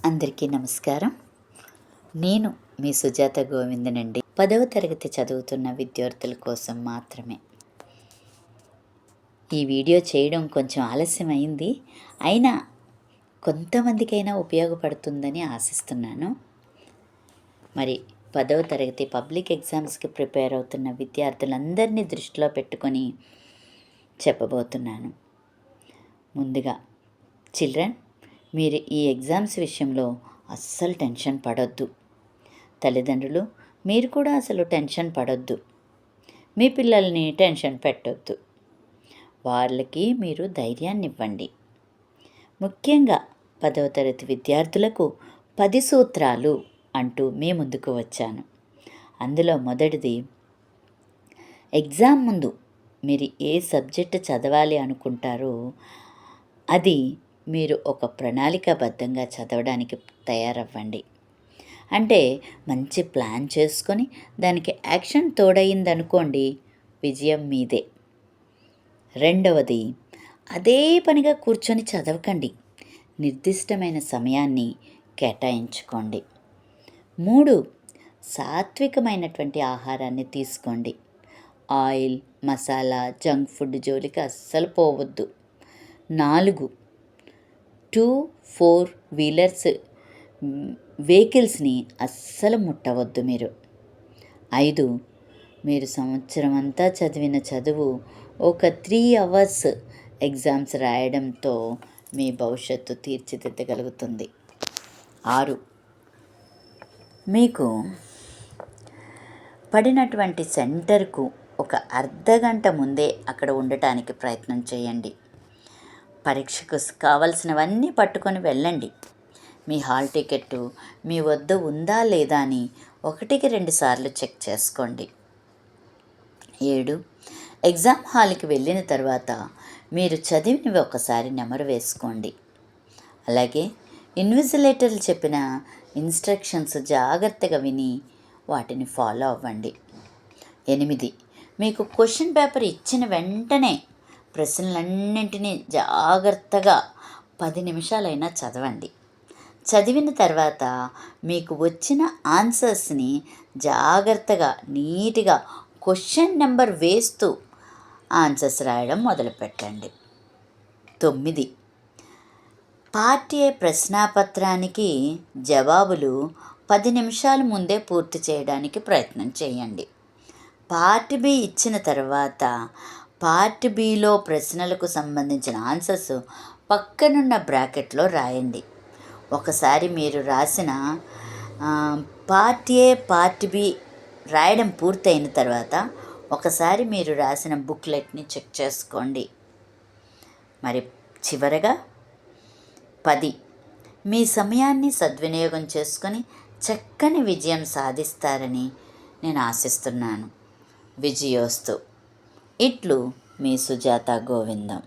అందరికీ నమస్కారం. నేను మీ సుజాత గోవిందనండి. 10వ తరగతి చదువుతున్న విద్యార్థుల కోసం మాత్రమే ఈ వీడియో చేయడం కొంచెం ఆలస్యమైంది. అయినా కొంతమందికైనా ఉపయోగపడుతుందని ఆశిస్తున్నాను. మరి 10వ తరగతి పబ్లిక్ ఎగ్జామ్స్కి ప్రిపేర్ అవుతున్న విద్యార్థులందరినీ దృష్టిలో పెట్టుకొని చెప్పబోతున్నాను. ముందుగా చిల్డ్రన్, మీరు ఈ ఎగ్జామ్స్ విషయంలో అస్సలు టెన్షన్ పడొద్దు. తల్లిదండ్రులు, మీరు కూడా అసలు టెన్షన్ పడొద్దు. మీ పిల్లల్ని టెన్షన్ పెట్టొద్దు. వాళ్ళకి మీరు ధైర్యాన్ని ఇవ్వండి. ముఖ్యంగా 10వ తరగతి విద్యార్థులకు 10 సూత్రాలు అంటూ మీ ముందుకు వచ్చాను. అందులో మొదటిది, ఎగ్జామ్ ముందు మీరు ఏ సబ్జెక్టు చదవాలి అనుకుంటారో అది మీరు ఒక ప్రణాళికాబద్ధంగా చదవడానికి తయారవ్వండి. అంటే మంచి ప్లాన్ చేసుకొని దానికి యాక్షన్ తోడయిందనుకోండి, విజయం మీదే. రెండవది, అదే పనిగా కూర్చొని చదవకండి. నిర్దిష్టమైన సమయాన్ని కేటాయించుకోండి. 3, సాత్వికమైనటువంటి ఆహారాన్ని తీసుకోండి. ఆయిల్, మసాలా, జంక్ ఫుడ్ జోలికి అస్సలు పోవద్దు. 4, 2-4 వీలర్స్ వెహికల్స్ని అస్సలు ముట్టవద్దు మీరు. 5, మీరు సంవత్సరం అంతా చదివిన చదువు ఒక 3 అవర్స్ ఎగ్జామ్స్ రాయడంతో మీ భవిష్యత్తు తీర్చిదిద్దగలుగుతుంది. 6, మీకు పడినటువంటి సెంటర్కు ఒక అర్ధగంట ముందే అక్కడ ఉండటానికి ప్రయత్నం చేయండి. పరీక్షకు కావలసినవన్నీ పట్టుకొని వెళ్ళండి. మీ హాల్ టికెట్టు మీ వద్ద ఉందా లేదా అని 1-2 సార్లు చెక్ చేసుకోండి. 7, ఎగ్జామ్ హాల్కి వెళ్ళిన తర్వాత మీరు చదివినవి ఒకసారి నెమరు వేసుకోండి. అలాగే ఇన్విజిలేటర్లు చెప్పిన ఇన్స్ట్రక్షన్స్ జాగ్రత్తగా విని వాటిని ఫాలో అవ్వండి. 8, మీకు క్వశ్చన్ పేపర్ ఇచ్చిన వెంటనే ప్రశ్నలన్నింటినీ జాగ్రత్తగా 10 నిమిషాలైనా చదవండి. చదివిన తర్వాత మీకు వచ్చిన ఆన్సర్స్ని జాగ్రత్తగా నీట్గా క్వశ్చన్ నెంబర్ వేస్తూ ఆన్సర్స్ రాయడం మొదలుపెట్టండి. 9, పార్ట్ ఏ ప్రశ్నాపత్రానికి జవాబులు 10 నిమిషాల ముందే పూర్తి చేయడానికి ప్రయత్నం చేయండి. పార్ట్ బి ఇచ్చిన తర్వాత పార్ట్ బిలో ప్రశ్నలకు సంబంధించిన ఆన్సర్స్ పక్కనున్న బ్రాకెట్లో రాయండి. ఒకసారి మీరు రాసిన పార్ట్ ఏ పార్ట్ బి రాయడం పూర్తయిన తర్వాత ఒకసారి మీరు రాసిన బుక్లెట్ని చెక్ చేసుకోండి. మరి చివరగా 10, మీ సమయాన్ని సద్వినియోగం చేసుకొని చక్కని విజయం సాధిస్తారని నేను ఆశిస్తున్నాను. విజయోస్తు. ఇట్లు మీ సుజాత గోవిందం.